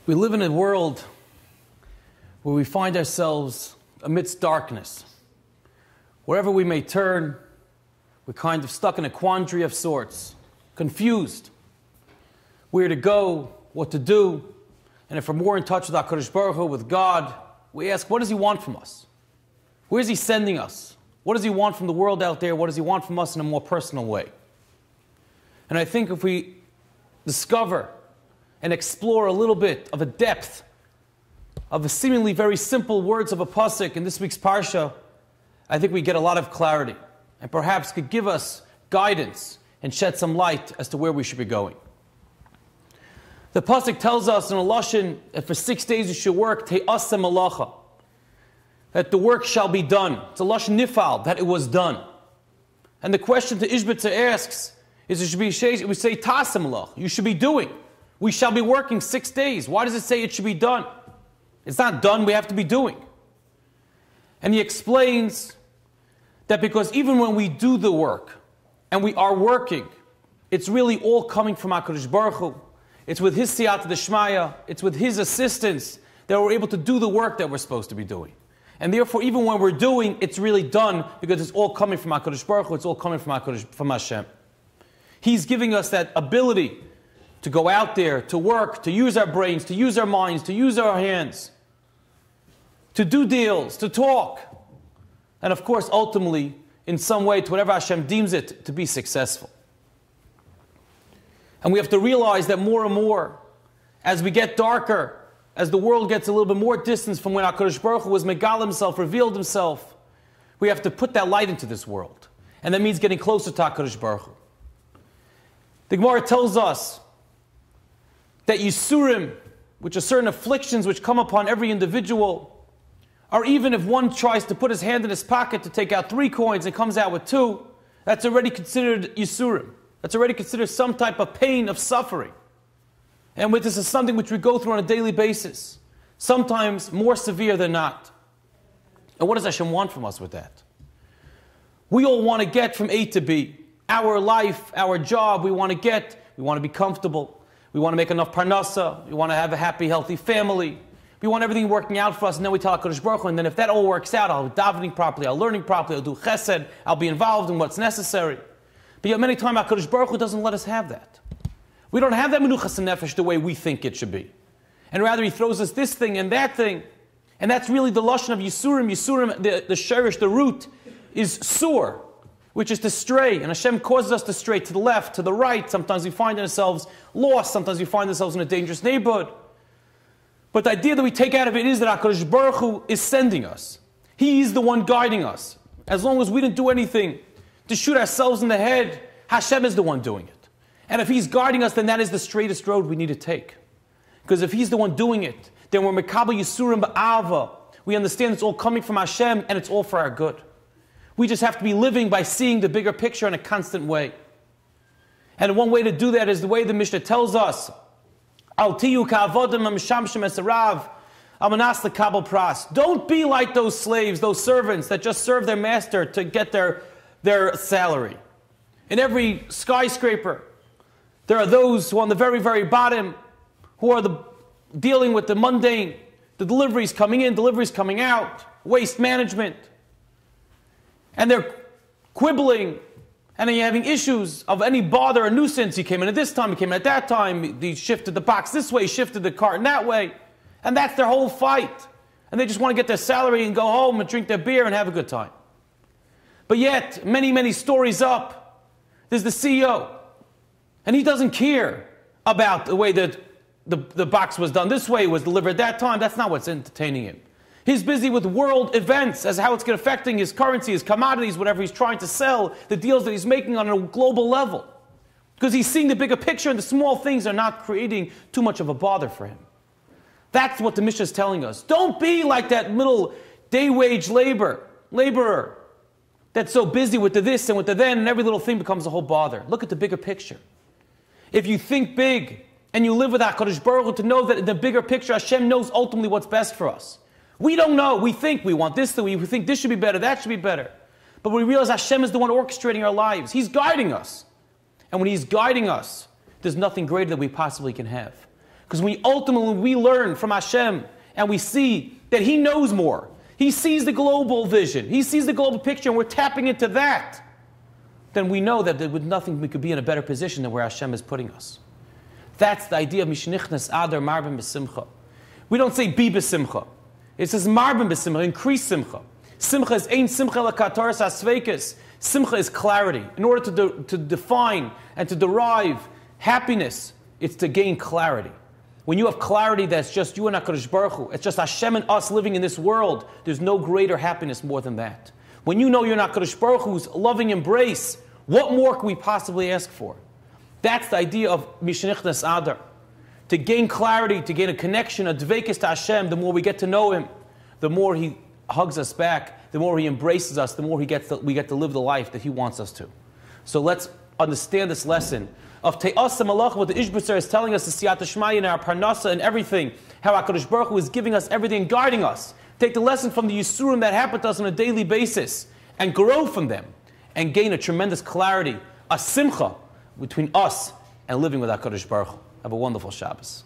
We live in a world where we find ourselves amidst darkness. Wherever we may turn, we're kind of stuck in a quandary of sorts, confused, where to go, what to do, and if we're more in touch with HaKadosh Baruch Hu, with God, we ask, what does He want from us? Where is He sending us? What does He want from the world out there? What does He want from us in a more personal way? And I think if we discover and explore a little bit of a depth of the seemingly very simple words of a pasuk in this week's parsha, I think we get a lot of clarity and perhaps could give us guidance and shed some light as to where we should be going. The pasuk tells us in a lashon that for 6 days you should work, te'aseh malacha, that the work shall be done. It's a lashon nifal, that it was done. And the question to Ishbitzer asks is, it should be, we say ta'aseh malacha, you should be doing. We shall be working 6 days. Why does it say it should be done? It's not done, we have to be doing. And he explains that because even when we do the work, and we are working, it's really all coming from HaKadosh Baruch Hu. It's with His siyata d'shmaya, it's with His assistance that we're able to do the work that we're supposed to be doing. And therefore, even when we're doing, it's really done because it's all coming from HaKadosh Baruch Hu, it's all coming from Hashem. He's giving us that ability to go out there, to work, to use our brains, to use our minds, to use our hands, to do deals, to talk, and of course, ultimately, in some way, to whatever Hashem deems it, to be successful. And we have to realize that more and more, as we get darker, as the world gets a little bit more distance from when HaKadosh Baruch Hu was Megal Himself, revealed Himself, we have to put that light into this world. And that means getting closer to HaKadosh Baruch Hu. The Gemara tells us that Yisurim, which are certain afflictions which come upon every individual, or even if one tries to put his hand in his pocket to take out 3 coins and comes out with 2, that's already considered Yisurim. That's already considered some type of pain, of suffering. And this is something which we go through on a daily basis, sometimes more severe than not. And what does Hashem want from us with that? We all want to get from A to B. Our life, our job, we want to be comfortable. We want to make enough parnasa. We want to have a happy, healthy family. We want everything working out for us, and then we tell HaKadosh Baruch Hu, and then if that all works out, I'll be davening properly, I'll learning properly, I'll do chesed, I'll be involved in what's necessary. But yet many times HaKadosh Baruch Hu doesn't let us have that. We don't have that menuchas nefesh the way we think it should be. And rather He throws us this thing and that thing. And that's really the lashon of Yisurim. Yisurim, the sherish, the root, is sur, which is to stray. And Hashem causes us to stray to the left, to the right. Sometimes we find ourselves lost. Sometimes we find ourselves in a dangerous neighborhood. But the idea that we take out of it is that HaKadosh Baruch Hu is sending us. He is the one guiding us. As long as we didn't do anything to shoot ourselves in the head, Hashem is the one doing it. And if He's guiding us, then that is the straightest road we need to take. Because if He's the one doing it, then we're Mekabel Yisurim Ba'ava. We understand it's all coming from Hashem and it's all for our good. We just have to be living by seeing the bigger picture in a constant way. And one way to do that is the way the Mishnah tells us. Don't be like those slaves, those servants that just serve their master to get their salary. In every skyscraper, there are those who are on the very, very bottom who are dealing with the mundane, the deliveries coming in, deliveries coming out, waste management. And they're quibbling, and then you're having issues of any bother or nuisance. He came in at this time, he came in at that time, he shifted the box this way, shifted the cart in that way. And that's their whole fight. And they just want to get their salary and go home and drink their beer and have a good time. But yet, many, many stories up, there's the CEO. And he doesn't care about the way that the box was done this way, was delivered that time. That's not what's entertaining him. He's busy with world events as how it's affecting his currency, his commodities, whatever he's trying to sell, the deals that he's making on a global level. Because he's seeing the bigger picture and the small things are not creating too much of a bother for him. That's what the Mishnah is telling us. Don't be like that middle day wage laborer that's so busy with the this and with the then, and every little thing becomes a whole bother. Look at the bigger picture. If you think big and you live with HaKadosh Baruch Hu, to know that in the bigger picture, Hashem knows ultimately what's best for us. We don't know. We think we want this, we think this should be better, that should be better. But we realize Hashem is the one orchestrating our lives. He's guiding us. And when He's guiding us, there's nothing greater that we possibly can have. Because we learn from Hashem and we see that He knows more. He sees the global vision. He sees the global picture, and we're tapping into that. Then we know that with nothing we could be in a better position than where Hashem is putting us. That's the idea of Mishnichnas Adar Marbin B'Simcha. We don't say Bi B'Simcha. It says Marbin B'Simcha, increase Simcha. Simcha is Ein Simcha L'Kataras HaSveikis. Simcha is clarity. In order to define and to derive happiness, it's to gain clarity. When you have clarity that's just you and HaKadosh Baruch Hu, it's just Hashem and us living in this world, there's no greater happiness more than that. When you know you're in HaKadosh Baruch Hu's loving embrace, what more can we possibly ask for? That's the idea of Mishnichnas Adar. To gain clarity, to gain a connection, a dveikis to Hashem, the more we get to know Him, the more He hugs us back, the more He embraces us, the more we get to live the life that He wants us to. So let's understand this lesson of Te'asa Malach, what the Ishbitzer is telling us, the Siyata Shmaya and our Parnasa and everything, how HaKadosh Baruch Hu is giving us everything and guiding us. Take the lesson from the Yisurim that happen to us on a daily basis and grow from them and gain a tremendous clarity, a simcha between us and living with HaKadosh Baruch Hu. Have a wonderful Shabbos.